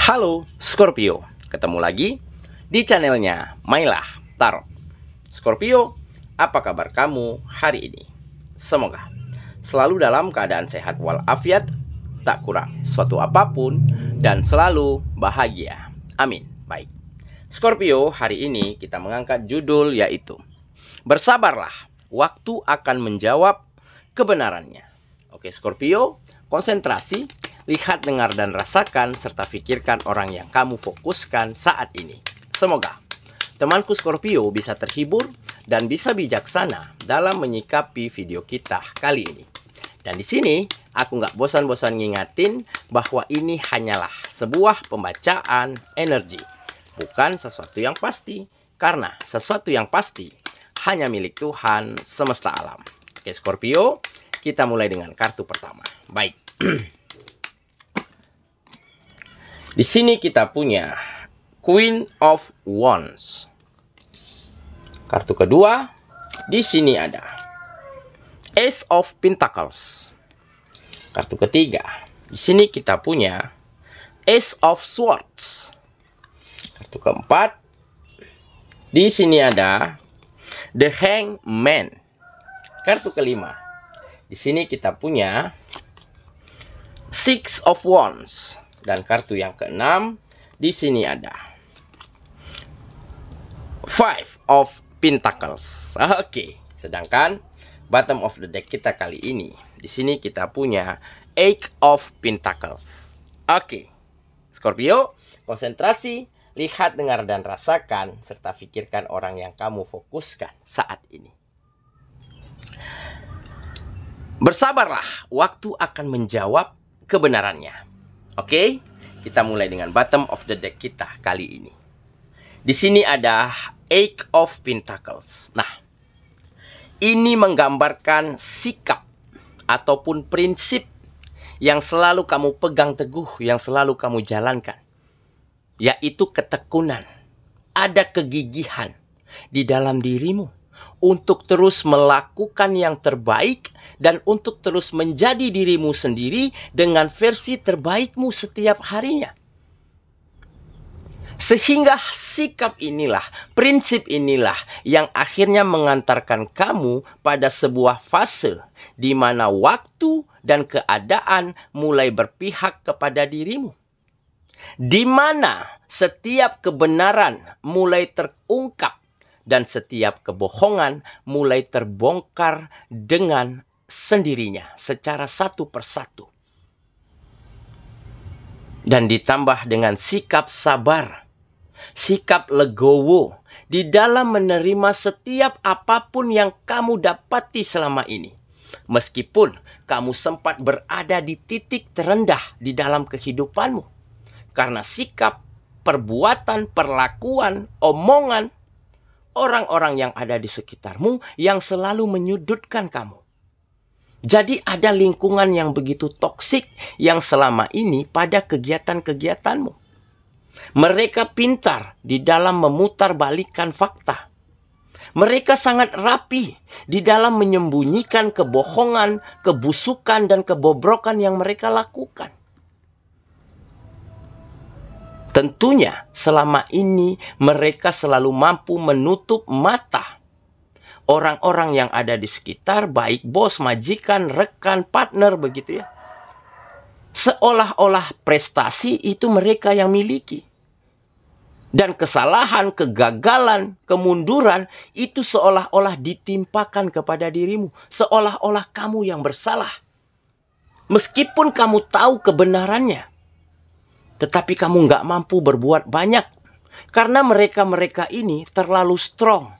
Halo Scorpio, ketemu lagi di channelnya Mailah Tarot. Scorpio, apa kabar kamu hari ini? Semoga selalu dalam keadaan sehat walafiat, tak kurang suatu apapun, dan selalu bahagia. Amin. Baik, Scorpio, hari ini kita mengangkat judul yaitu Bersabarlah, waktu akan menjawab kebenarannya. Oke Scorpio, konsentrasi, lihat, dengar, dan rasakan, serta pikirkan orang yang kamu fokuskan saat ini. Semoga temanku Scorpio bisa terhibur dan bisa bijaksana dalam menyikapi video kita kali ini. Dan di sini aku nggak bosan-bosan ngingatin bahwa ini hanyalah sebuah pembacaan energi, bukan sesuatu yang pasti, karena sesuatu yang pasti hanya milik Tuhan semesta alam. Oke Scorpio, kita mulai dengan kartu pertama. Baik. Di sini kita punya Queen of Wands. Kartu kedua, di sini ada Ace of Pentacles. Kartu ketiga, di sini kita punya Ace of Swords. Kartu keempat, di sini ada The Hangman. Kartu kelima, di sini kita punya Six of Wands. Dan kartu yang keenam, di sini ada Five of Pentacles. Oke, sedangkan bottom of the deck kita kali ini, di sini kita punya Eight of Pentacles. Oke, Scorpio, konsentrasi, lihat, dengar, dan rasakan, serta pikirkan orang yang kamu fokuskan saat ini. Bersabarlah, waktu akan menjawab kebenarannya. Oke, kita mulai dengan bottom of the deck kita kali ini. Di sini ada Eight of Pentacles. Nah, ini menggambarkan sikap ataupun prinsip yang selalu kamu pegang teguh, yang selalu kamu jalankan, yaitu ketekunan. Ada kegigihan di dalam dirimu untuk terus melakukan yang terbaik dan untuk terus menjadi dirimu sendiri dengan versi terbaikmu setiap harinya. Sehingga sikap inilah, prinsip inilah yang akhirnya mengantarkan kamu pada sebuah fase di mana waktu dan keadaan mulai berpihak kepada dirimu. Di mana setiap kebenaran mulai terungkap dan setiap kebohongan mulai terbongkar dengan sendirinya secara satu persatu. Dan ditambah dengan sikap sabar, sikap legowo di dalam menerima setiap apapun yang kamu dapati selama ini. Meskipun kamu sempat berada di titik terendah di dalam kehidupanmu. Karena sikap, perbuatan, perlakuan, omongan orang-orang yang ada di sekitarmu yang selalu menyudutkan kamu. Jadi ada lingkungan yang begitu toksik yang selama ini pada kegiatan-kegiatanmu. Mereka pintar di dalam memutarbalikkan fakta. Mereka sangat rapi di dalam menyembunyikan kebohongan, kebusukan, dan kebobrokan yang mereka lakukan. Tentunya selama ini mereka selalu mampu menutup mata orang-orang yang ada di sekitar, baik bos, majikan, rekan, partner, begitu ya. Seolah-olah prestasi itu mereka yang miliki. Dan kesalahan, kegagalan, kemunduran itu seolah-olah ditimpakan kepada dirimu. Seolah-olah kamu yang bersalah. Meskipun kamu tahu kebenarannya, tetapi kamu nggak mampu berbuat banyak. Karena mereka-mereka ini terlalu strong,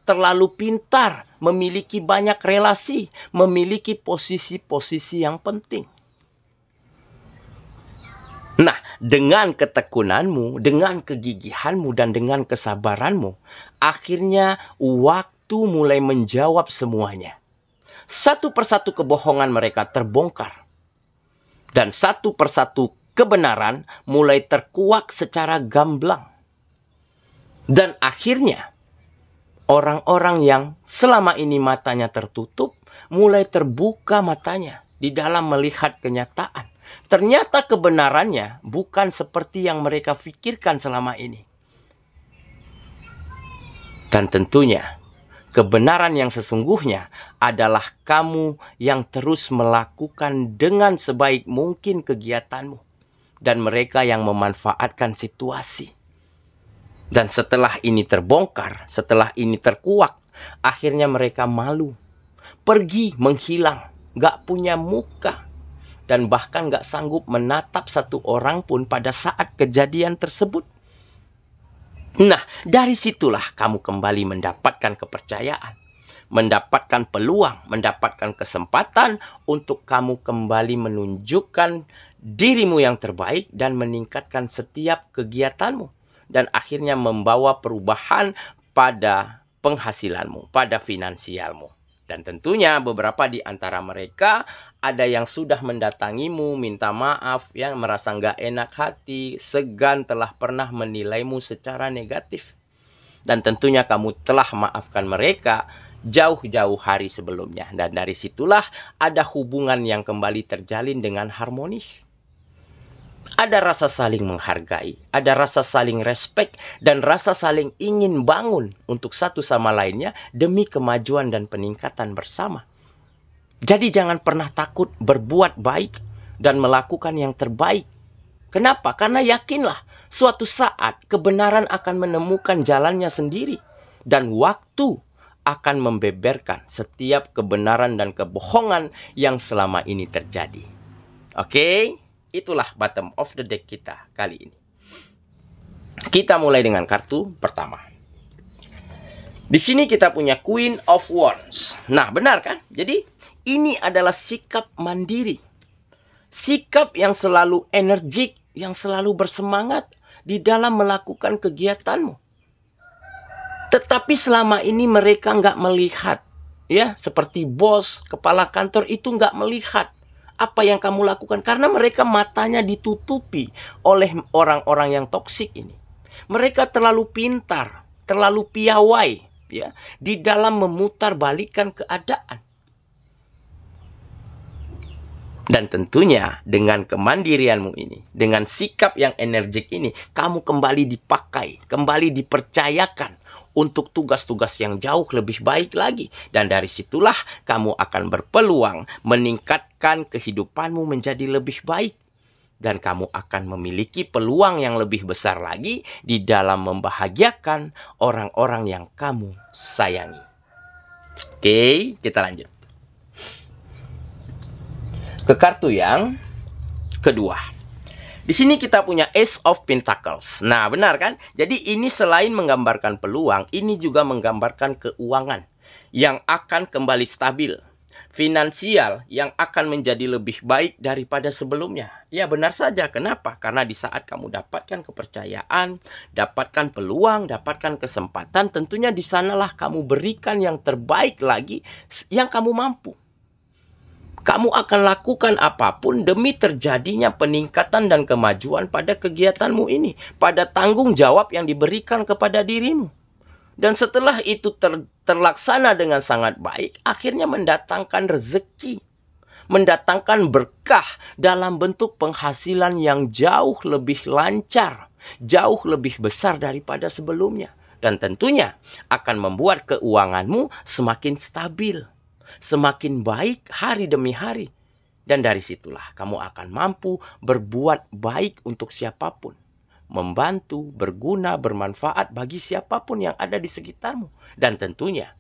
terlalu pintar, memiliki banyak relasi, memiliki posisi-posisi yang penting. Nah, dengan ketekunanmu, dengan kegigihanmu, dan dengan kesabaranmu, akhirnya waktu mulai menjawab semuanya. Satu persatu kebohongan mereka terbongkar. Dan satu persatu kebenaran mulai terkuak secara gamblang. Dan akhirnya orang-orang yang selama ini matanya tertutup mulai terbuka matanya di dalam melihat kenyataan. Ternyata kebenarannya bukan seperti yang mereka pikirkan selama ini. Dan tentunya kebenaran yang sesungguhnya adalah kamu yang terus melakukan dengan sebaik mungkin kegiatanmu. Dan mereka yang memanfaatkan situasi. Dan setelah ini terbongkar, setelah ini terkuak, akhirnya mereka malu. Pergi menghilang, gak punya muka. Dan bahkan gak sanggup menatap satu orang pun pada saat kejadian tersebut. Nah, dari situlah kamu kembali mendapatkan kepercayaan. Mendapatkan peluang, mendapatkan kesempatan untuk kamu kembali menunjukkan dirimu yang terbaik dan meningkatkan setiap kegiatanmu. Dan akhirnya membawa perubahan pada penghasilanmu, pada finansialmu. Dan tentunya beberapa di antara mereka ada yang sudah mendatangimu, minta maaf, yang merasa nggak enak hati, segan telah pernah menilaimu secara negatif. Dan tentunya kamu telah maafkan mereka jauh-jauh hari sebelumnya. Dan dari situlah ada hubungan yang kembali terjalin dengan harmonis. Ada rasa saling menghargai, ada rasa saling respek, dan rasa saling ingin bangun untuk satu sama lainnya demi kemajuan dan peningkatan bersama. Jadi jangan pernah takut berbuat baik dan melakukan yang terbaik. Kenapa? Karena yakinlah suatu saat kebenaran akan menemukan jalannya sendiri. Dan waktu akan membeberkan setiap kebenaran dan kebohongan yang selama ini terjadi. Oke? Itulah bottom of the deck kita kali ini. Kita mulai dengan kartu pertama. Di sini kita punya Queen of Wands. Nah, benar kan? Jadi, ini adalah sikap mandiri. Sikap yang selalu energik, yang selalu bersemangat di dalam melakukan kegiatanmu. Tetapi selama ini mereka nggak melihat. Ya, seperti bos, kepala kantor itu nggak melihat apa yang kamu lakukan, karena mereka matanya ditutupi oleh orang-orang yang toksik ini. Mereka terlalu pintar, terlalu piawai ya di dalam memutarbalikkan keadaan. Dan tentunya dengan kemandirianmu ini, dengan sikap yang energik ini, kamu kembali dipakai, kembali dipercayakan untuk tugas-tugas yang jauh lebih baik lagi. Dan dari situlah kamu akan berpeluang meningkatkan kehidupanmu menjadi lebih baik. Dan kamu akan memiliki peluang yang lebih besar lagi di dalam membahagiakan orang-orang yang kamu sayangi. Oke, kita lanjut ke kartu yang kedua. Di sini kita punya Ace of Pentacles. Nah, benar kan? Jadi ini selain menggambarkan peluang, ini juga menggambarkan keuangan yang akan kembali stabil. Finansial yang akan menjadi lebih baik daripada sebelumnya. Ya, benar saja. Kenapa? Karena di saat kamu dapatkan kepercayaan, dapatkan peluang, dapatkan kesempatan, tentunya di sanalah kamu berikan yang terbaik lagi yang kamu mampu. Kamu akan lakukan apapun demi terjadinya peningkatan dan kemajuan pada kegiatanmu ini, pada tanggung jawab yang diberikan kepada dirimu. Dan setelah itu terlaksana dengan sangat baik, akhirnya mendatangkan rezeki, mendatangkan berkah dalam bentuk penghasilan yang jauh lebih lancar, jauh lebih besar daripada sebelumnya. Dan tentunya akan membuat keuanganmu semakin stabil, semakin baik hari demi hari. Dan dari situlah kamu akan mampu berbuat baik untuk siapapun. Membantu, berguna, bermanfaat bagi siapapun yang ada di sekitarmu. Dan tentunya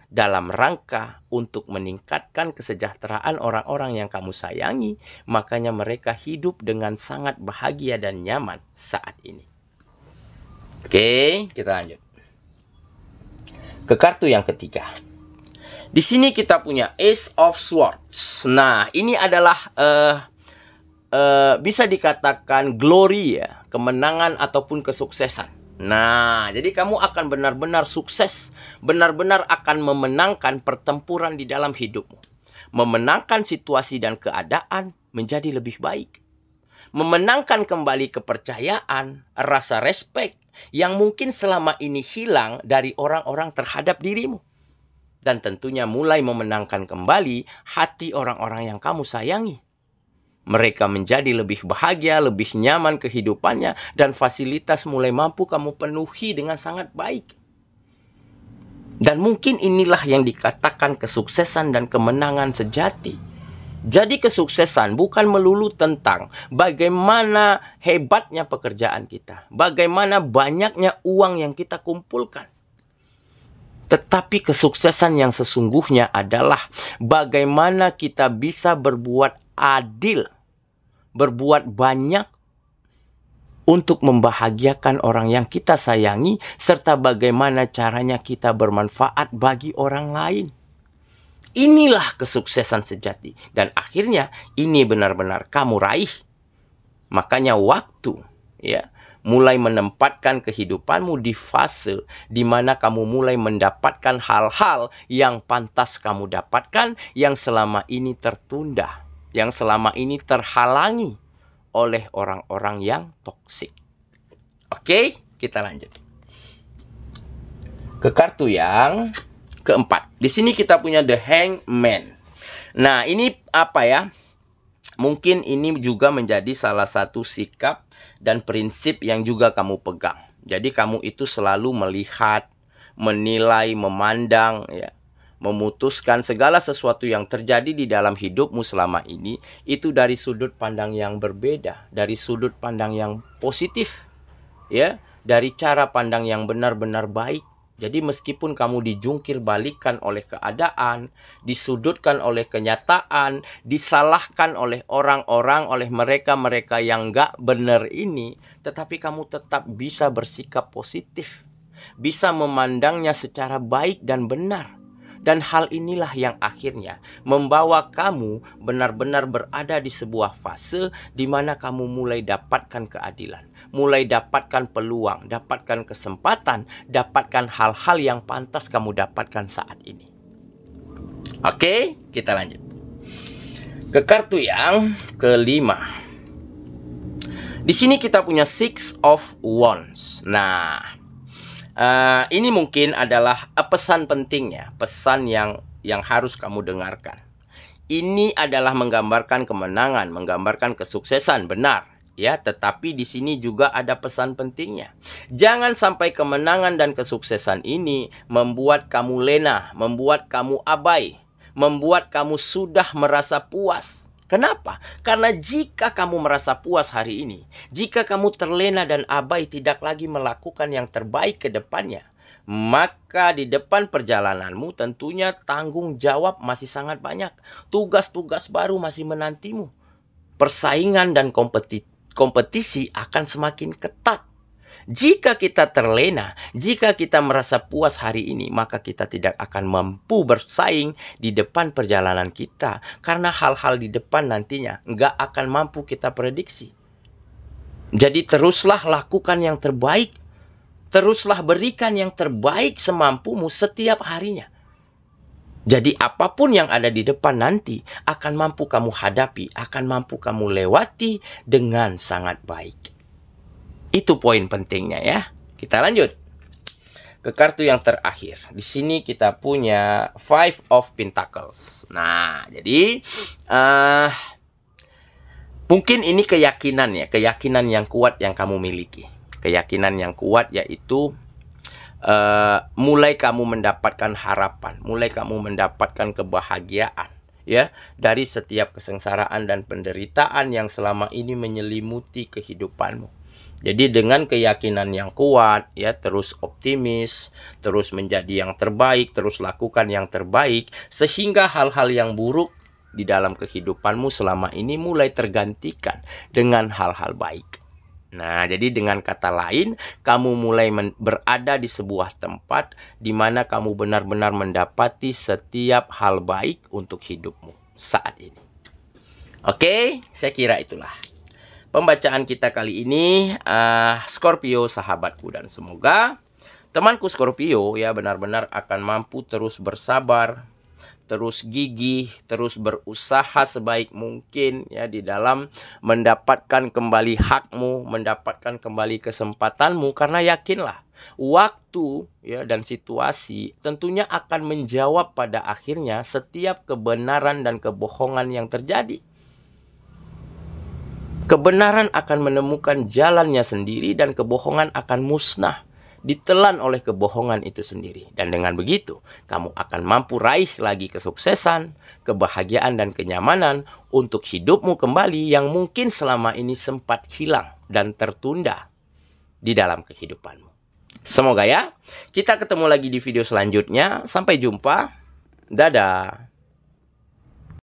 dalam rangka untuk meningkatkan kesejahteraan orang-orang yang kamu sayangi. Makanya mereka hidup dengan sangat bahagia dan nyaman saat ini. Oke, kita lanjut ke kartu yang ketiga. Di sini kita punya Ace of Swords. Nah, ini adalah bisa dikatakan glory ya, kemenangan ataupun kesuksesan. Nah, jadi kamu akan benar-benar sukses, benar-benar akan memenangkan pertempuran di dalam hidupmu. Memenangkan situasi dan keadaan menjadi lebih baik. Memenangkan kembali kepercayaan, rasa respek yang mungkin selama ini hilang dari orang-orang terhadap dirimu. Dan tentunya mulai memenangkan kembali hati orang-orang yang kamu sayangi. Mereka menjadi lebih bahagia, lebih nyaman kehidupannya, dan fasilitas mulai mampu kamu penuhi dengan sangat baik. Dan mungkin inilah yang dikatakan kesuksesan dan kemenangan sejati. Jadi kesuksesan bukan melulu tentang bagaimana hebatnya pekerjaan kita, bagaimana banyaknya uang yang kita kumpulkan. Tetapi kesuksesan yang sesungguhnya adalah bagaimana kita bisa berbuat adil, berbuat banyak untuk membahagiakan orang yang kita sayangi, serta bagaimana caranya kita bermanfaat bagi orang lain. Inilah kesuksesan sejati. Dan akhirnya ini benar-benar kamu raih. Makanya waktu mulai menempatkan kehidupanmu di fase di mana kamu mulai mendapatkan hal-hal yang pantas kamu dapatkan, yang selama ini tertunda, yang selama ini terhalangi oleh orang-orang yang toksik. Oke, kita lanjut ke kartu yang keempat. Di sini kita punya The Hangman. Nah, ini apa ya? Mungkin ini juga menjadi salah satu sikap dan prinsip yang juga kamu pegang. Jadi kamu itu selalu melihat, menilai, memandang, memutuskan segala sesuatu yang terjadi di dalam hidupmu selama ini itu dari sudut pandang yang berbeda, dari sudut pandang yang positif, dari cara pandang yang benar-benar baik. Jadi meskipun kamu dijungkir balikan oleh keadaan, disudutkan oleh kenyataan, disalahkan oleh orang-orang, oleh mereka-mereka yang gak benar ini, tetapi kamu tetap bisa bersikap positif, bisa memandangnya secara baik dan benar. Dan hal inilah yang akhirnya membawa kamu benar-benar berada di sebuah fase di mana kamu mulai dapatkan keadilan, mulai dapatkan peluang, dapatkan kesempatan, dapatkan hal-hal yang pantas kamu dapatkan saat ini. Oke, kita lanjut ke kartu yang kelima. Di sini kita punya Six of Wands. Nah, ini mungkin adalah pesan pentingnya, pesan yang harus kamu dengarkan. Ini adalah menggambarkan kemenangan, menggambarkan kesuksesan, benar. Tetapi di sini juga ada pesan pentingnya. Jangan sampai kemenangan dan kesuksesan ini membuat kamu lena, membuat kamu abai, membuat kamu sudah merasa puas. Kenapa? Karena jika kamu merasa puas hari ini, jika kamu terlena dan abai tidak lagi melakukan yang terbaik ke depannya, maka di depan perjalananmu tentunya tanggung jawab masih sangat banyak. Tugas-tugas baru masih menantimu. Persaingan dan kompetisi akan semakin ketat. Jika kita terlena, jika kita merasa puas hari ini, maka kita tidak akan mampu bersaing di depan perjalanan kita. Karena hal-hal di depan nantinya nggak akan mampu kita prediksi. Jadi teruslah lakukan yang terbaik. Teruslah berikan yang terbaik semampumu setiap harinya. Jadi apapun yang ada di depan nanti akan mampu kamu hadapi, akan mampu kamu lewati dengan sangat baik. Itu poin pentingnya ya. Kita lanjut ke kartu yang terakhir. Di sini kita punya Five of Pentacles. Nah, jadi mungkin ini keyakinan ya, keyakinan yang kuat yang kamu miliki. Keyakinan yang kuat yaitu mulai kamu mendapatkan harapan, mulai kamu mendapatkan kebahagiaan dari setiap kesengsaraan dan penderitaan yang selama ini menyelimuti kehidupanmu. Jadi dengan keyakinan yang kuat, terus optimis, terus menjadi yang terbaik, terus lakukan yang terbaik, sehingga hal-hal yang buruk di dalam kehidupanmu selama ini mulai tergantikan dengan hal-hal baik. Nah, jadi dengan kata lain, kamu mulai berada di sebuah tempat di mana kamu benar-benar mendapati setiap hal baik untuk hidupmu saat ini. Oke, saya kira itulah pembacaan kita kali ini, Scorpio sahabatku, dan semoga temanku Scorpio benar-benar akan mampu terus bersabar, terus gigih, terus berusaha sebaik mungkin di dalam mendapatkan kembali hakmu, mendapatkan kembali kesempatanmu, karena yakinlah waktu dan situasi tentunya akan menjawab pada akhirnya setiap kebenaran dan kebohongan yang terjadi. Kebenaran akan menemukan jalannya sendiri dan kebohongan akan musnah, ditelan oleh kebohongan itu sendiri. Dan dengan begitu, kamu akan mampu raih lagi kesuksesan, kebahagiaan, dan kenyamanan untuk hidupmu kembali yang mungkin selama ini sempat hilang dan tertunda di dalam kehidupanmu. Semoga ya, kita ketemu lagi di video selanjutnya. Sampai jumpa. Dadah.